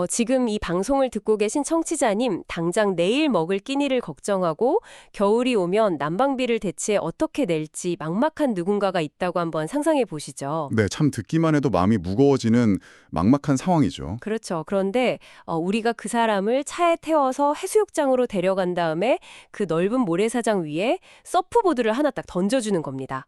지금 이 방송을 듣고 계신 청취자님, 당장 내일 먹을 끼니를 걱정하고 겨울이 오면 난방비를 대체 어떻게 낼지 막막한 누군가가 있다고 한번 상상해 보시죠. 네, 참 듣기만 해도 마음이 무거워지는 막막한 상황이죠. 그렇죠. 그런데 우리가 그 사람을 차에 태워서 해수욕장으로 데려간 다음에 그 넓은 모래사장 위에 서프보드를 하나 딱 던져주는 겁니다.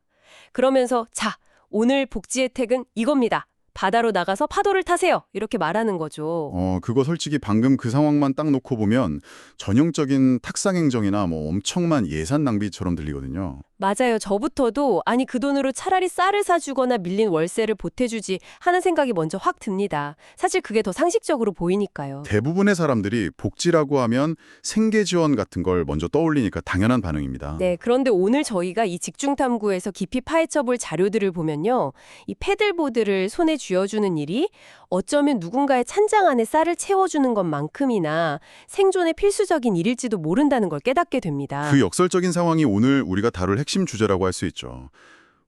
그러면서 자, 오늘 복지 혜택은 이겁니다. 바다로 나가서 파도를 타세요. 이렇게 말하는 거죠. 그거 솔직히 방금 그 상황만 딱 놓고 보면 전형적인 탁상행정이나 뭐 엄청난 예산 낭비처럼 들리거든요. 맞아요. 저부터도 아니 그 돈으로 차라리 쌀을 사주거나 밀린 월세를 보태주지 하는 생각이 먼저 확 듭니다. 사실 그게 더 상식적으로 보이니까요. 대부분의 사람들이 복지라고 하면 생계 지원 같은 걸 먼저 떠올리니까 당연한 반응입니다. 네, 그런데 오늘 저희가 이 직중탐구에서 깊이 파헤쳐 볼 자료들을 보면요. 이 패들보드를 손에 쥐어주는 일이 어쩌면 누군가의 찬장 안에 쌀을 채워주는 것만큼이나 생존의 필수적인 일일지도 모른다는 걸 깨닫게 됩니다. 그 역설적인 상황이 오늘 우리가 다룰 핵심 주제라고 할 수 있죠.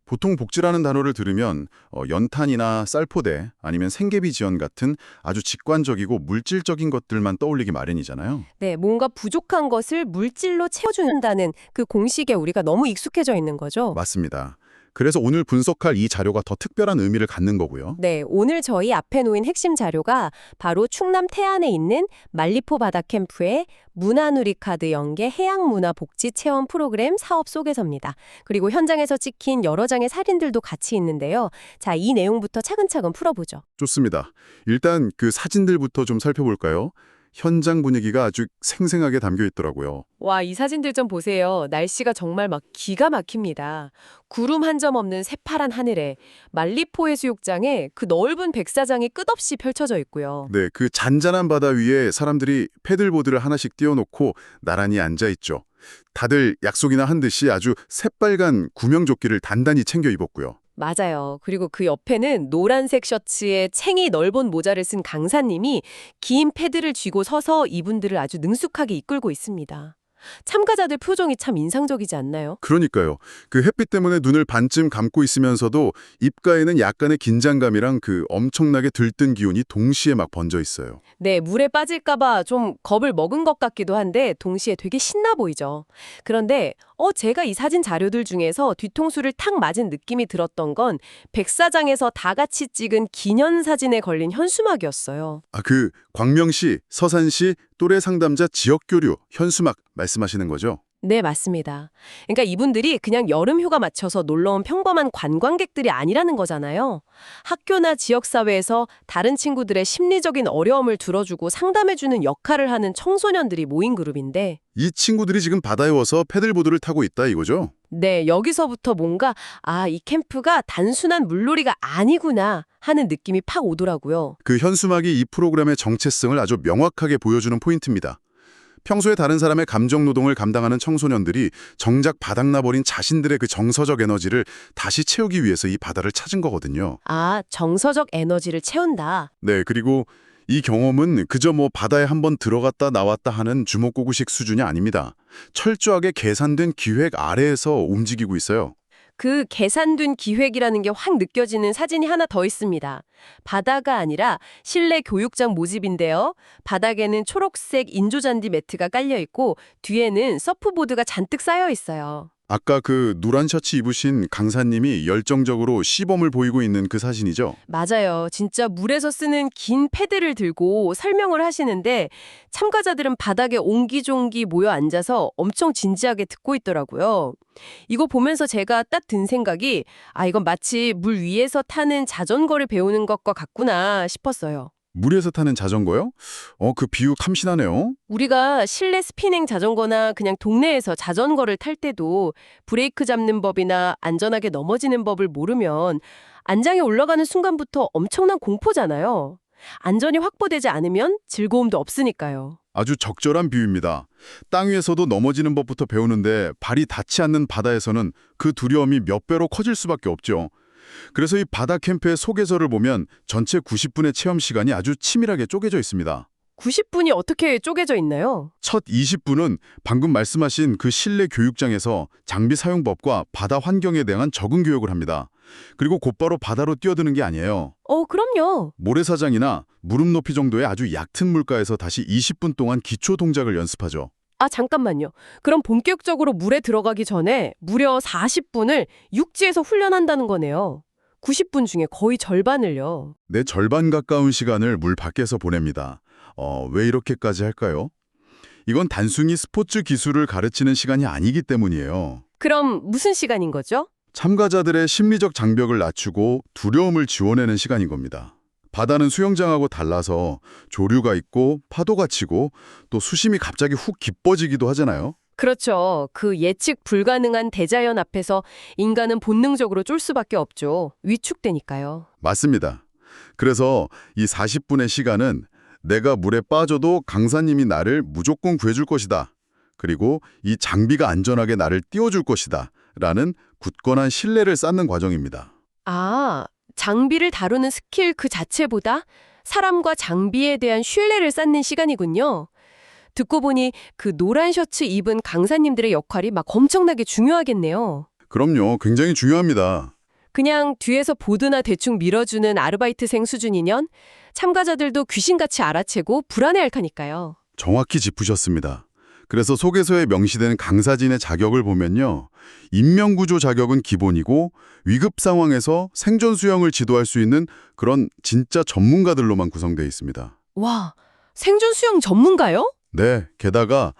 보통 복지라는 단어를 들으면 연탄이나 쌀포대 아니면 생계비 지원 같은 아주 직관적이고 물질적인 것들만 떠올리기 마련이잖아요. 네, 뭔가 부족한 것을 물질로 채워준다는 그 공식에 우리가 너무 익숙해져 있는 거죠. 맞습니다. 그래서 오늘 분석할 이 자료가 더 특별한 의미를 갖는 거고요. 네, 오늘 저희 앞에 놓인 핵심 자료가 바로 충남 태안에 있는 말리포 바다 캠프의 문화누리카드 연계 해양문화복지 체험 프로그램 사업 속에서입니다. 그리고 현장에서 찍힌 여러 장의 사진들도 같이 있는데요. 자, 이 내용부터 차근차근 풀어보죠. 좋습니다. 일단 그 사진들부터 좀 살펴볼까요? 현장 분위기가 아주 생생하게 담겨 있더라고요. 와, 이 사진들 좀 보세요. 날씨가 정말 막 기가 막힙니다. 구름 한 점 없는 새파란 하늘에 말리포 해수욕장에 그 넓은 백사장이 끝없이 펼쳐져 있고요. 네, 그 잔잔한 바다 위에 사람들이 패들보드를 하나씩 띄워놓고 나란히 앉아 있죠. 다들 약속이나 한 듯이 아주 새빨간 구명조끼를 단단히 챙겨 입었고요. 맞아요. 그리고 그 옆에는 노란색 셔츠에 챙이 넓은 모자를 쓴 강사님이 긴 패드를 쥐고 서서 이분들을 아주 능숙하게 이끌고 있습니다. 참가자들 표정이 참 인상적이지 않나요? 그러니까요. 그 햇빛 때문에 눈을 반쯤 감고 있으면서도 입가에는 약간의 긴장감이랑 그 엄청나게 들뜬 기운이 동시에 막 번져 있어요. 네, 물에 빠질까봐 좀 겁을 먹은 것 같기도 한데 동시에 되게 신나 보이죠. 그런데 제가 이 사진 자료들 중에서 뒤통수를 탁 맞은 느낌이 들었던 건 백사장에서 다 같이 찍은 기념사진에 걸린 현수막이었어요. 그 광명시, 서산시 또래 상담자 지역교류 현수막 말씀하시는 거죠? 네, 맞습니다. 그러니까 이분들이 그냥 여름 휴가 맞춰서 놀러 온 평범한 관광객들이 아니라는 거잖아요. 학교나 지역사회에서 다른 친구들의 심리적인 어려움을 들어주고 상담해주는 역할을 하는 청소년들이 모인 그룹인데 이 친구들이 지금 바다에 와서 패들보드를 타고 있다 이거죠? 네, 여기서부터 뭔가 이 캠프가 단순한 물놀이가 아니구나 하는 느낌이 팍 오더라고요. 그 현수막이 이 프로그램의 정체성을 아주 명확하게 보여주는 포인트입니다. 평소에 다른 사람의 감정 노동을 감당하는 청소년들이 정작 바닥나버린 자신들의 그 정서적 에너지를 다시 채우기 위해서 이 바다를 찾은 거거든요. 정서적 에너지를 채운다. 네, 그리고 이 경험은 그저 뭐 바다에 한번 들어갔다 나왔다 하는 주먹구구식 수준이 아닙니다. 철저하게 계산된 기획 아래에서 움직이고 있어요. 그 계산된 기획이라는 게 확 느껴지는 사진이 하나 더 있습니다. 바다가 아니라 실내 교육장 모집인데요. 바닥에는 초록색 인조잔디 매트가 깔려 있고 뒤에는 서프보드가 잔뜩 쌓여 있어요. 아까 그 노란 셔츠 입으신 강사님이 열정적으로 시범을 보이고 있는 그 사진이죠? 맞아요. 진짜 물에서 쓰는 긴 패드를 들고 설명을 하시는데 참가자들은 바닥에 옹기종기 모여 앉아서 엄청 진지하게 듣고 있더라고요. 이거 보면서 제가 딱 든 생각이 이건 마치 물 위에서 타는 자전거를 배우는 것과 같구나 싶었어요. 물에서 타는 자전거요? 그 비유 참신하네요. 우리가 실내 스피닝 자전거나 그냥 동네에서 자전거를 탈 때도 브레이크 잡는 법이나 안전하게 넘어지는 법을 모르면 안장에 올라가는 순간부터 엄청난 공포잖아요. 안전이 확보되지 않으면 즐거움도 없으니까요. 아주 적절한 비유입니다. 땅 위에서도 넘어지는 법부터 배우는데 발이 닿지 않는 바다에서는 그 두려움이 몇 배로 커질 수밖에 없죠. 그래서 이 바다 캠프의 소개서를 보면 전체 90분의 체험 시간이 아주 치밀하게 쪼개져 있습니다. 90분이 어떻게 쪼개져 있나요? 첫 20분은 방금 말씀하신 그 실내 교육장에서 장비 사용법과 바다 환경에 대한 적응 교육을 합니다. 그리고 곧바로 바다로 뛰어드는 게 아니에요. 그럼요. 모래사장이나 무릎 높이 정도의 아주 얕은 물가에서 다시 20분 동안 기초 동작을 연습하죠. 아, 잠깐만요. 그럼 본격적으로 물에 들어가기 전에 무려 40분을 육지에서 훈련한다는 거네요. 90분 중에 거의 절반을요. 내 절반 가까운 시간을 물 밖에서 보냅니다. 왜 이렇게까지 할까요? 이건 단순히 스포츠 기술을 가르치는 시간이 아니기 때문이에요. 그럼 무슨 시간인 거죠? 참가자들의 심리적 장벽을 낮추고 두려움을 지워내는 시간인 겁니다. 바다는 수영장하고 달라서 조류가 있고 파도가 치고 또 수심이 갑자기 훅 깊어지기도 하잖아요. 그렇죠. 그 예측 불가능한 대자연 앞에서 인간은 본능적으로 쫄 수밖에 없죠. 위축되니까요. 맞습니다. 그래서 이 40분의 시간은 내가 물에 빠져도 강사님이 나를 무조건 구해줄 것이다. 그리고 이 장비가 안전하게 나를 띄워줄 것이다. 라는 굳건한 신뢰를 쌓는 과정입니다. 아, 장비를 다루는 스킬 그 자체보다 사람과 장비에 대한 신뢰를 쌓는 시간이군요. 듣고 보니 그 노란 셔츠 입은 강사님들의 역할이 막 엄청나게 중요하겠네요. 그럼요. 굉장히 중요합니다. 그냥 뒤에서 보드나 대충 밀어주는 아르바이트생 수준이면 참가자들도 귀신같이 알아채고 불안해할 테니까요. 정확히 짚으셨습니다. 그래서 소개서에 명시된 강사진의 자격을 보면요. 인명구조 자격은 기본이고 위급 상황에서 생존 수영을 지도할 수 있는 그런 진짜 전문가들로만 구성되어 있습니다. 와, 생존 수영 전문가요? 네, 게다가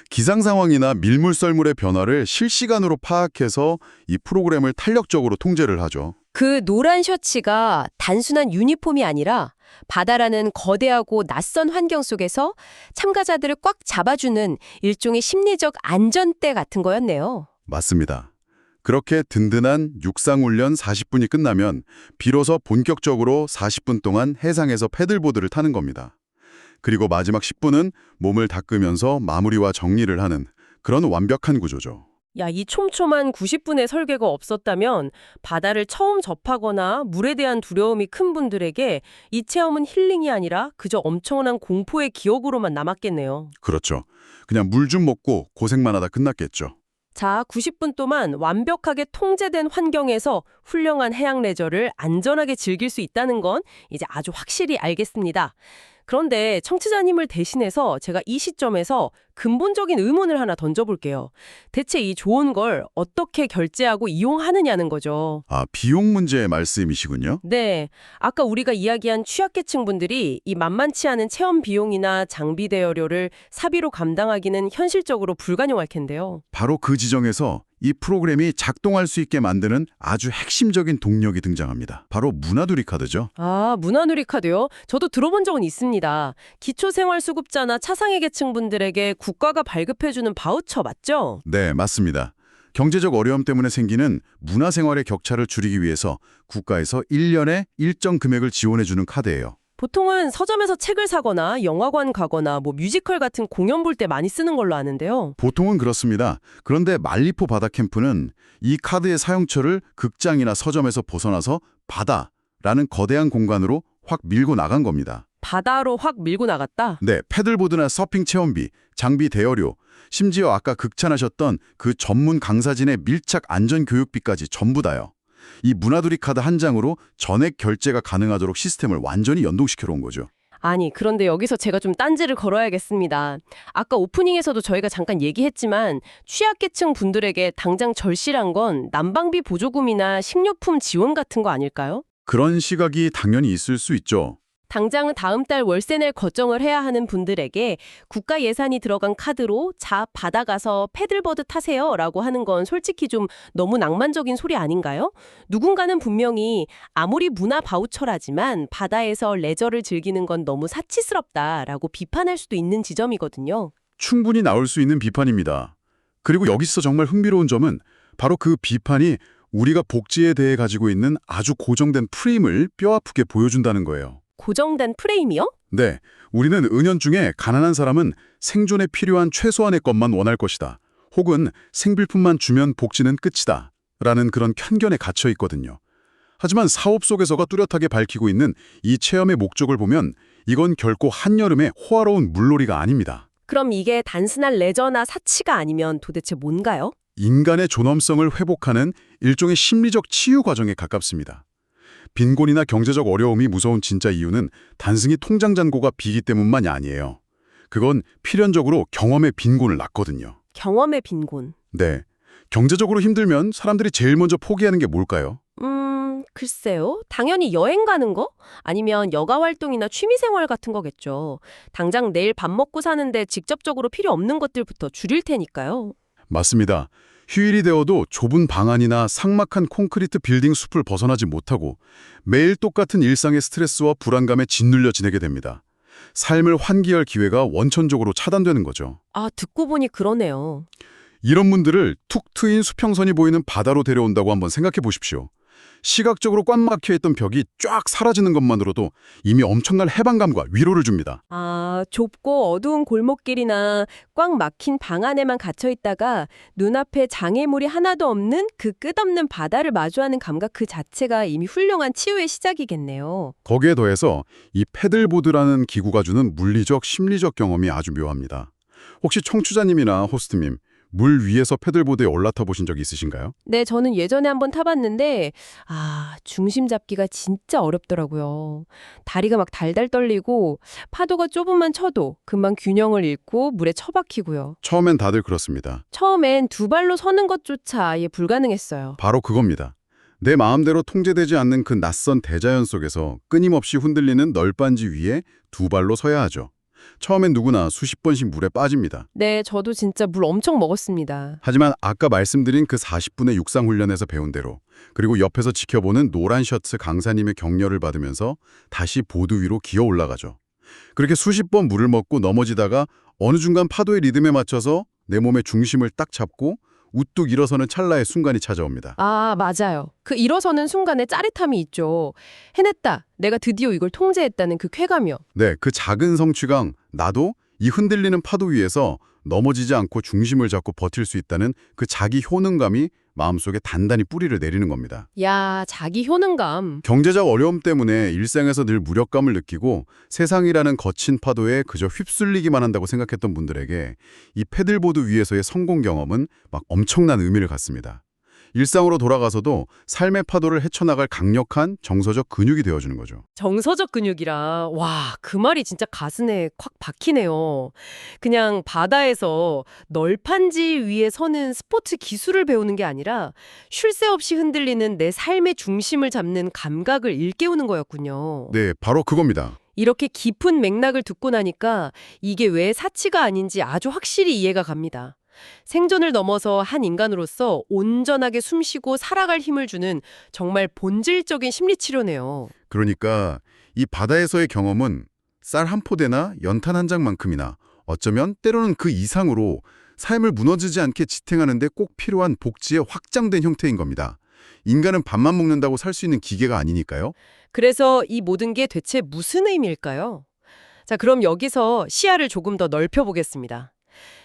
기상 상황이나 밀물 썰물의 변화를 실시간으로 파악해서 이 프로그램을 탄력적으로 통제를 하죠. 그 노란 셔츠가 단순한 유니폼이 아니라 바다라는 거대하고 낯선 환경 속에서 참가자들을 꽉 잡아주는 일종의 심리적 안전대 같은 거였네요. 맞습니다. 그렇게 든든한 육상훈련 40분이 끝나면 비로소 본격적으로 40분 동안 해상에서 패들보드를 타는 겁니다. 그리고 마지막 10분은 몸을 닦으면서 마무리와 정리를 하는 그런 완벽한 구조죠. 야, 이 촘촘한 90분의 설계가 없었다면 바다를 처음 접하거나 물에 대한 두려움이 큰 분들에게 이 체험은 힐링이 아니라 그저 엄청난 공포의 기억으로만 남았겠네요. 그렇죠. 그냥 물 좀 먹고 고생만 하다 끝났겠죠. 자, 90분 동안 완벽하게 통제된 환경에서 훌륭한 해양 레저를 안전하게 즐길 수 있다는 건 이제 아주 확실히 알겠습니다. 그런데 청취자님을 대신해서 제가 이 시점에서 근본적인 의문을 하나 던져볼게요. 대체 이 좋은 걸 어떻게 결제하고 이용하느냐는 거죠. 아, 비용 문제의 말씀이시군요. 네, 아까 우리가 이야기한 취약계층 분들이 이 만만치 않은 체험 비용이나 장비 대여료를 사비로 감당하기는 현실적으로 불가능할 텐데요. 바로 그 지점에서 이 프로그램이 작동할 수 있게 만드는 아주 핵심적인 동력이 등장합니다. 바로 문화누리 카드죠. 아, 문화누리 카드요? 저도 들어본 적은 있습니다. 기초생활수급자나 차상위 계층 분들에게 국가가 발급해주는 바우처 맞죠? 네, 맞습니다. 경제적 어려움 때문에 생기는 문화생활의 격차를 줄이기 위해서 국가에서 1년에 일정 금액을 지원해주는 카드예요. 보통은 서점에서 책을 사거나 영화관 가거나 뮤지컬 같은 공연 볼 때 많이 쓰는 걸로 아는데요. 보통은 그렇습니다. 그런데 말리포 바다 캠프는 이 카드의 사용처를 극장이나 서점에서 벗어나서 바다라는 거대한 공간으로 확 밀고 나간 겁니다. 바다로 확 밀고 나갔다? 네, 패들보드나 서핑 체험비, 장비 대여료, 심지어 아까 극찬하셨던 그 전문 강사진의 밀착 안전 교육비까지 전부 다요. 이 문화누리 카드 한 장으로 전액 결제가 가능하도록 시스템을 완전히 연동시켜 놓은 거죠. 아니, 그런데 여기서 제가 좀 딴지를 걸어야겠습니다. 아까 오프닝에서도 저희가 잠깐 얘기했지만 취약계층 분들에게 당장 절실한 건 난방비 보조금이나 식료품 지원 같은 거 아닐까요? 그런 시각이 당연히 있을 수 있죠. 당장 다음 달 월세 낼 걱정을 해야 하는 분들에게 국가 예산이 들어간 카드로 자 바다 가서 패들보드 타세요 라고 하는 건 솔직히 좀 너무 낭만적인 소리 아닌가요? 누군가는 분명히 아무리 문화 바우처라지만 바다에서 레저를 즐기는 건 너무 사치스럽다라고 비판할 수도 있는 지점이거든요. 충분히 나올 수 있는 비판입니다. 그리고 여기서 정말 흥미로운 점은 바로 그 비판이 우리가 복지에 대해 가지고 있는 아주 고정된 프레임을 뼈아프게 보여준다는 거예요. 고정된 프레임이요? 네, 우리는 은연중에 가난한 사람은 생존에 필요한 최소한의 것만 원할 것이다. 혹은 생필품만 주면 복지는 끝이다. 라는 그런 편견에 갇혀 있거든요. 하지만 사업 속에서가 뚜렷하게 밝히고 있는 이 체험의 목적을 보면 이건 결코 한여름의 호화로운 물놀이가 아닙니다. 그럼 이게 단순한 레저나 사치가 아니면 도대체 뭔가요? 인간의 존엄성을 회복하는 일종의 심리적 치유 과정에 가깝습니다. 빈곤이나 경제적 어려움이 무서운 진짜 이유는 단순히 통장 잔고가 비기 때문만이 아니에요. 그건 필연적으로 경험의 빈곤을 낳거든요. 경험의 빈곤. 네. 경제적으로 힘들면 사람들이 제일 먼저 포기하는 게 뭘까요? 글쎄요. 당연히 여행 가는 거? 아니면 여가 활동이나 취미 생활 같은 거겠죠. 당장 내일 밥 먹고 사는데 직접적으로 필요 없는 것들부터 줄일 테니까요. 맞습니다. 휴일이 되어도 좁은 방 안이나 삭막한 콘크리트 빌딩 숲을 벗어나지 못하고 매일 똑같은 일상의 스트레스와 불안감에 짓눌려 지내게 됩니다. 삶을 환기할 기회가 원천적으로 차단되는 거죠. 아, 듣고 보니 그러네요. 이런 분들을 툭 트인 수평선이 보이는 바다로 데려온다고 한번 생각해 보십시오. 시각적으로 꽉 막혀있던 벽이 쫙 사라지는 것만으로도 이미 엄청난 해방감과 위로를 줍니다. 아, 좁고 어두운 골목길이나 꽉 막힌 방 안에만 갇혀 있다가 눈앞에 장애물이 하나도 없는 그 끝없는 바다를 마주하는 감각 그 자체가 이미 훌륭한 치유의 시작이겠네요. 거기에 더해서 이 패들보드라는 기구가 주는 물리적, 심리적 경험이 아주 묘합니다. 혹시 청취자님이나 호스트님, 물 위에서 패들보드에 올라타 보신 적 있으신가요? 네, 저는 예전에 한번 타봤는데 중심 잡기가 진짜 어렵더라고요. 다리가 막 달달 떨리고 파도가 조금만 쳐도 금방 균형을 잃고 물에 처박히고요. 처음엔 다들 그렇습니다. 처음엔 두 발로 서는 것조차 아예 불가능했어요. 바로 그겁니다. 내 마음대로 통제되지 않는 그 낯선 대자연 속에서 끊임없이 흔들리는 널빤지 위에 두 발로 서야 하죠. 처음엔 누구나 수십 번씩 물에 빠집니다. 네, 저도 진짜 물 엄청 먹었습니다. 하지만 아까 말씀드린 그 40분의 육상훈련에서 배운 대로 그리고 옆에서 지켜보는 노란 셔츠 강사님의 격려를 받으면서 다시 보드 위로 기어 올라가죠. 그렇게 수십 번 물을 먹고 넘어지다가 어느 순간 파도의 리듬에 맞춰서 내 몸의 중심을 딱 잡고 우뚝 일어서는 찰나의 순간이 찾아옵니다. 아, 맞아요. 그 일어서는 순간에 짜릿함이 있죠. 해냈다. 내가 드디어 이걸 통제했다는 그 쾌감이요. 네, 그 작은 성취감, 나도 이 흔들리는 파도 위에서 넘어지지 않고 중심을 잡고 버틸 수 있다는 그 자기 효능감이 마음속에 단단히 뿌리를 내리는 겁니다. 야, 자기 효능감. 경제적 어려움 때문에 일상에서 늘 무력감을 느끼고 세상이라는 거친 파도에 그저 휩쓸리기만 한다고 생각했던 분들에게 이 패들보드 위에서의 성공 경험은 막 엄청난 의미를 갖습니다. 일상으로 돌아가서도 삶의 파도를 헤쳐나갈 강력한 정서적 근육이 되어주는 거죠. 정서적 근육이라, 와, 그 말이 진짜 가슴에 콱 박히네요. 그냥 바다에서 널판지 위에 서는 스포츠 기술을 배우는 게 아니라 쉴 새 없이 흔들리는 내 삶의 중심을 잡는 감각을 일깨우는 거였군요. 네, 바로 그겁니다. 이렇게 깊은 맥락을 듣고 나니까 이게 왜 사치가 아닌지 아주 확실히 이해가 갑니다. 생존을 넘어서 한 인간으로서 온전하게 숨쉬고 살아갈 힘을 주는 정말 본질적인 심리치료네요. 그러니까 이 바다에서의 경험은 쌀 한 포대나 연탄 한 장만큼이나 어쩌면 때로는 그 이상으로 삶을 무너지지 않게 지탱하는 데 꼭 필요한 복지의 확장된 형태인 겁니다. 인간은 밥만 먹는다고 살 수 있는 기계가 아니니까요. 그래서 이 모든 게 대체 무슨 의미일까요? 자, 그럼 여기서 시야를 조금 더 넓혀보겠습니다.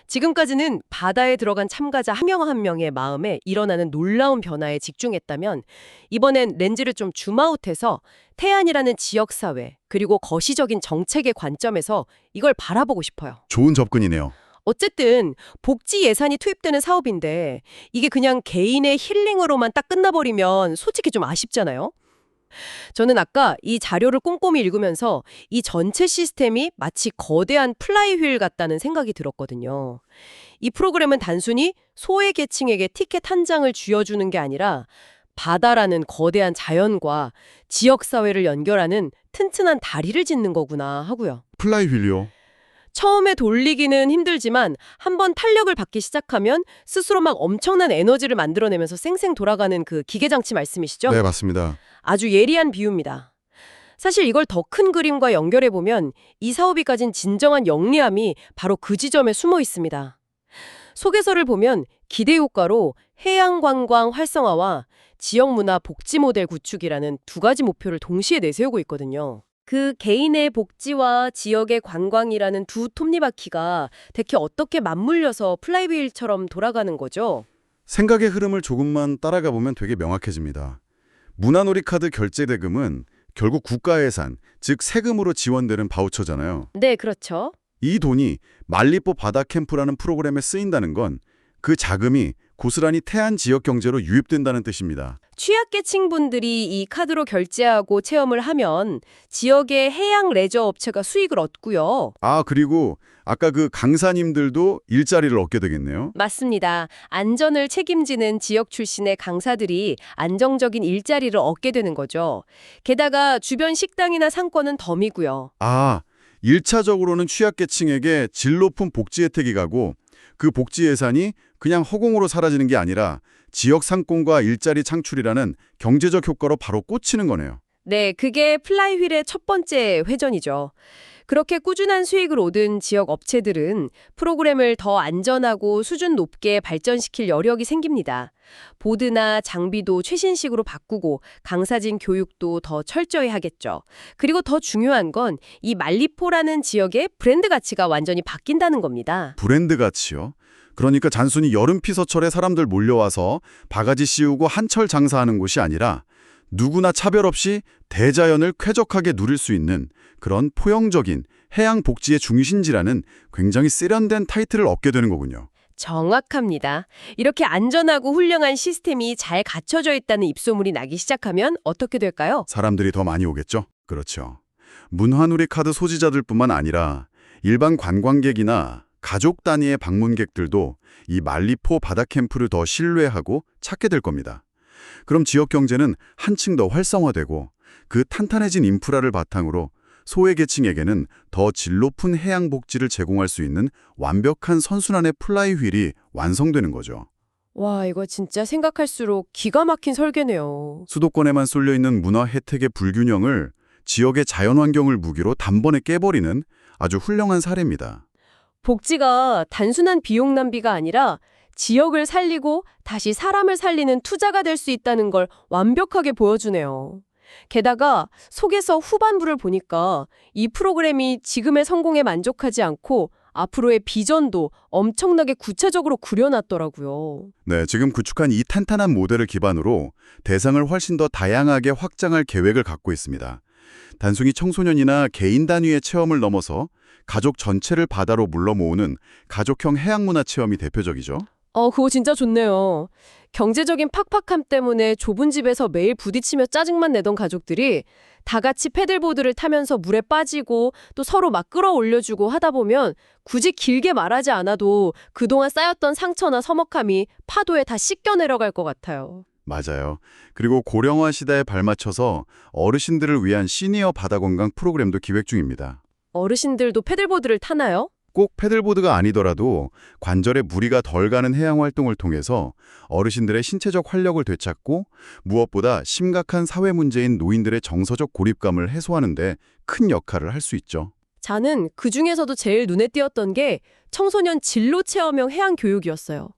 지금까지는 바다에 들어간 참가자 한 명 한 명의 마음에 일어나는 놀라운 변화에 집중했다면 이번엔 렌즈를 좀 줌아웃해서 태안이라는 지역사회 그리고 거시적인 정책의 관점에서 이걸 바라보고 싶어요. 좋은 접근이네요. 어쨌든 복지 예산이 투입되는 사업인데 이게 그냥 개인의 힐링으로만 딱 끝나버리면 솔직히 좀 아쉽잖아요. 저는 아까 이 자료를 꼼꼼히 읽으면서 이 전체 시스템이 마치 거대한 플라이휠 같다는 생각이 들었거든요. 이 프로그램은 단순히 소외계층에게 티켓 한 장을 쥐어주는 게 아니라 바다라는 거대한 자연과 지역사회를 연결하는 튼튼한 다리를 짓는 거구나 하고요. 플라이휠이요. 처음에 돌리기는 힘들지만 한번 탄력을 받기 시작하면 스스로 막 엄청난 에너지를 만들어내면서 쌩쌩 돌아가는 그 기계장치 말씀이시죠? 네, 맞습니다. 아주 예리한 비유입니다. 사실 이걸 더 큰 그림과 연결해보면 이 사업이 가진 진정한 영리함이 바로 그 지점에 숨어 있습니다. 소개서를 보면 기대 효과로 해양관광 활성화와 지역문화 복지 모델 구축이라는 두 가지 목표를 동시에 내세우고 있거든요. 그 개인의 복지와 지역의 관광이라는 두 톱니바퀴가 대체 어떻게 맞물려서 플라이휠처럼 돌아가는 거죠? 생각의 흐름을 조금만 따라가 보면 되게 명확해집니다. 문화놀이카드 결제 대금은 결국 국가 예산, 즉 세금으로 지원되는 바우처잖아요. 네, 그렇죠. 이 돈이 말리뽀 바다 캠프라는 프로그램에 쓰인다는 건 그 자금이 고스란히 태안 지역 경제로 유입된다는 뜻입니다. 취약계층 분들이 이 카드로 결제하고 체험을 하면 지역의 해양 레저 업체가 수익을 얻고요. 아, 그리고 아까 그 강사님들도 일자리를 얻게 되겠네요. 맞습니다. 안전을 책임지는 지역 출신의 강사들이 안정적인 일자리를 얻게 되는 거죠. 게다가 주변 식당이나 상권은 덤이고요. 아, 1차적으로는 취약계층에게 질 높은 복지 혜택이 가고 그 복지 예산이 그냥 허공으로 사라지는 게 아니라 지역 상권과 일자리 창출이라는 경제적 효과로 바로 꽂히는 거네요. 네, 그게 플라이휠의 첫 번째 회전이죠. 그렇게 꾸준한 수익을 얻은 지역 업체들은 프로그램을 더 안전하고 수준 높게 발전시킬 여력이 생깁니다. 보드나 장비도 최신식으로 바꾸고 강사진 교육도 더 철저히 하겠죠. 그리고 더 중요한 건 이 말리포라는 지역의 브랜드 가치가 완전히 바뀐다는 겁니다. 브랜드 가치요? 그러니까 단순히 여름 피서철에 사람들 몰려와서 바가지 씌우고 한철 장사하는 곳이 아니라 누구나 차별 없이 대자연을 쾌적하게 누릴 수 있는 그런 포용적인 해양 복지의 중심지라는 굉장히 세련된 타이틀을 얻게 되는 거군요. 정확합니다. 이렇게 안전하고 훌륭한 시스템이 잘 갖춰져 있다는 입소문이 나기 시작하면 어떻게 될까요? 사람들이 더 많이 오겠죠? 그렇죠. 문화누리 카드 소지자들뿐만 아니라 일반 관광객이나 가족 단위의 방문객들도 이 말리포 바다 캠프를 더 신뢰하고 찾게 될 겁니다. 그럼 지역 경제는 한층 더 활성화되고 그 탄탄해진 인프라를 바탕으로 소외계층에게는 더 질 높은 해양 복지를 제공할 수 있는 완벽한 선순환의 플라이휠이 완성되는 거죠. 와, 이거 진짜 생각할수록 기가 막힌 설계네요. 수도권에만 쏠려 있는 문화 혜택의 불균형을 지역의 자연환경을 무기로 단번에 깨버리는 아주 훌륭한 사례입니다. 복지가 단순한 비용 낭비가 아니라 지역을 살리고 다시 사람을 살리는 투자가 될 수 있다는 걸 완벽하게 보여주네요. 게다가 속에서 후반부를 보니까 이 프로그램이 지금의 성공에 만족하지 않고 앞으로의 비전도 엄청나게 구체적으로 그려놨더라고요. 네, 지금 구축한 이 탄탄한 모델을 기반으로 대상을 훨씬 더 다양하게 확장할 계획을 갖고 있습니다. 단순히 청소년이나 개인 단위의 체험을 넘어서 가족 전체를 바다로 물러 모으는 가족형 해양문화 체험이 대표적이죠. 그거 진짜 좋네요. 경제적인 팍팍함 때문에 좁은 집에서 매일 부딪히며 짜증만 내던 가족들이 다 같이 패들보드를 타면서 물에 빠지고 또 서로 막 끌어올려주고 하다 보면 굳이 길게 말하지 않아도 그동안 쌓였던 상처나 서먹함이 파도에 다 씻겨 내려갈 것 같아요. 맞아요. 그리고 고령화 시대에 발맞춰서 어르신들을 위한 시니어 바다건강 프로그램도 기획 중입니다. 어르신들도 패들보드를 타나요? 꼭 패들보드가 아니더라도 관절에 무리가 덜 가는 해양 활동을 통해서 어르신들의 신체적 활력을 되찾고 무엇보다 심각한 사회 문제인 노인들의 정서적 고립감을 해소하는 데 큰 역할을 할 수 있죠. 저는 그중에서도 제일 눈에 띄었던 게 청소년 진로 체험형 해양 교육이었어요.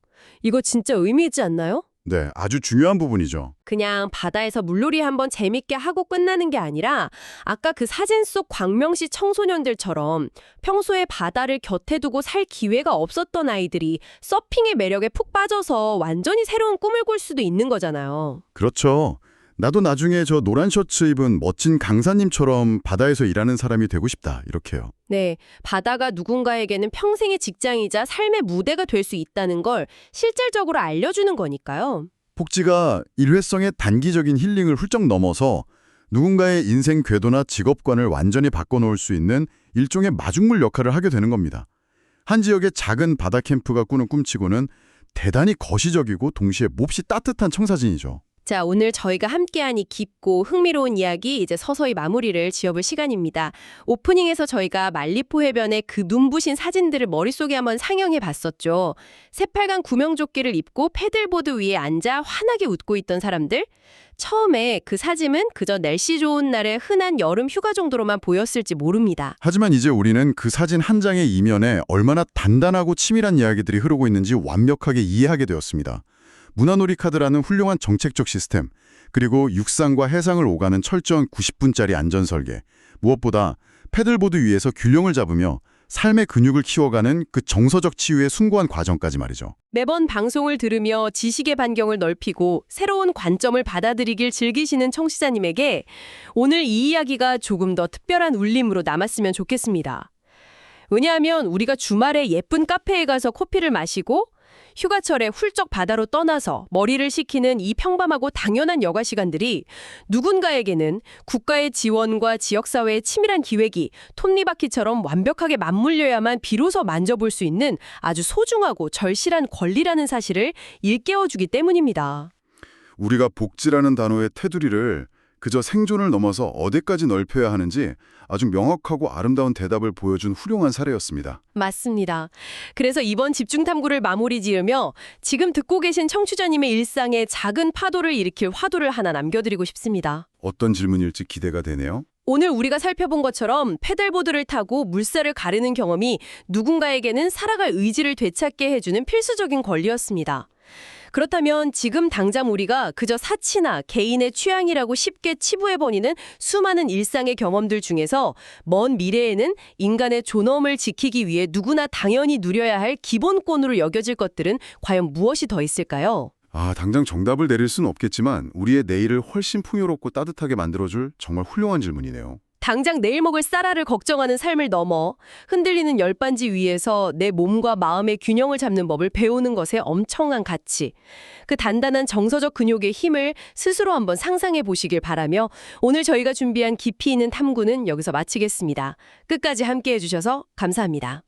이거 진짜 의미 있지 않나요? 네, 아주 중요한 부분이죠. 그냥 바다에서 물놀이 한번 재밌게 하고 끝나는 게 아니라 아까 그 사진 속 광명시 청소년들처럼 평소에 바다를 곁에 두고 살 기회가 없었던 아이들이 서핑의 매력에 푹 빠져서 완전히 새로운 꿈을 꿀 수도 있는 거잖아요. 그렇죠. 나도 나중에 저 노란 셔츠 입은 멋진 강사님처럼 바다에서 일하는 사람이 되고 싶다. 이렇게요. 네, 바다가 누군가에게는 평생의 직장이자 삶의 무대가 될 수 있다는 걸 실질적으로 알려주는 거니까요. 복지가 일회성의 단기적인 힐링을 훌쩍 넘어서 누군가의 인생 궤도나 직업관을 완전히 바꿔놓을 수 있는 일종의 마중물 역할을 하게 되는 겁니다. 한 지역의 작은 바다 캠프가 꾸는 꿈치고는 대단히 거시적이고 동시에 몹시 따뜻한 청사진이죠. 자, 오늘 저희가 함께한 이 깊고 흥미로운 이야기 이제 서서히 마무리를 지어볼 시간입니다. 오프닝에서 저희가 말리포 해변의 그 눈부신 사진들을 머릿속에 한번 상영해 봤었죠. 새빨간 구명조끼를 입고 패들보드 위에 앉아 환하게 웃고 있던 사람들. 처음에 그 사진은 그저 날씨 좋은 날의 흔한 여름 휴가 정도로만 보였을지 모릅니다. 하지만 이제 우리는 그 사진 한 장의 이면에 얼마나 단단하고 치밀한 이야기들이 흐르고 있는지 완벽하게 이해하게 되었습니다. 문화놀이 카드라는 훌륭한 정책적 시스템, 그리고 육상과 해상을 오가는 철저한 90분짜리 안전설계, 무엇보다 패들보드 위에서 균형을 잡으며 삶의 근육을 키워가는 그 정서적 치유의 숭고한 과정까지 말이죠. 매번 방송을 들으며 지식의 반경을 넓히고 새로운 관점을 받아들이길 즐기시는 청취자님에게 오늘 이 이야기가 조금 더 특별한 울림으로 남았으면 좋겠습니다. 왜냐하면 우리가 주말에 예쁜 카페에 가서 커피를 마시고 휴가철에 훌쩍 바다로 떠나서 머리를 식히는 이 평범하고 당연한 여가 시간들이 누군가에게는 국가의 지원과 지역사회의 치밀한 기획이 톱니바퀴처럼 완벽하게 맞물려야만 비로소 만져볼 수 있는 아주 소중하고 절실한 권리라는 사실을 일깨워주기 때문입니다. 우리가 복지라는 단어의 테두리를 그저 생존을 넘어서 어디까지 넓혀야 하는지 아주 명확하고 아름다운 대답을 보여준 훌륭한 사례였습니다. 맞습니다. 그래서 이번 집중탐구를 마무리 지으며 지금 듣고 계신 청취자님의 일상에 작은 파도를 일으킬 화두를 하나 남겨드리고 싶습니다. 어떤 질문일지 기대가 되네요. 오늘 우리가 살펴본 것처럼 패들보드를 타고 물살을 가르는 경험이 누군가에게는 살아갈 의지를 되찾게 해주는 필수적인 권리였습니다. 그렇다면 지금 당장 우리가 그저 사치나 개인의 취향이라고 쉽게 치부해버리는 수많은 일상의 경험들 중에서 먼 미래에는 인간의 존엄을 지키기 위해 누구나 당연히 누려야 할 기본권으로 여겨질 것들은 과연 무엇이 더 있을까요? 당장 정답을 내릴 수는 없겠지만 우리의 내일을 훨씬 풍요롭고 따뜻하게 만들어줄 정말 훌륭한 질문이네요. 당장 내일 먹을 쌀알을 걱정하는 삶을 넘어 흔들리는 열반지 위에서 내 몸과 마음의 균형을 잡는 법을 배우는 것에 엄청난 가치. 그 단단한 정서적 근육의 힘을 스스로 한번 상상해 보시길 바라며 오늘 저희가 준비한 깊이 있는 탐구는 여기서 마치겠습니다. 끝까지 함께해 주셔서 감사합니다.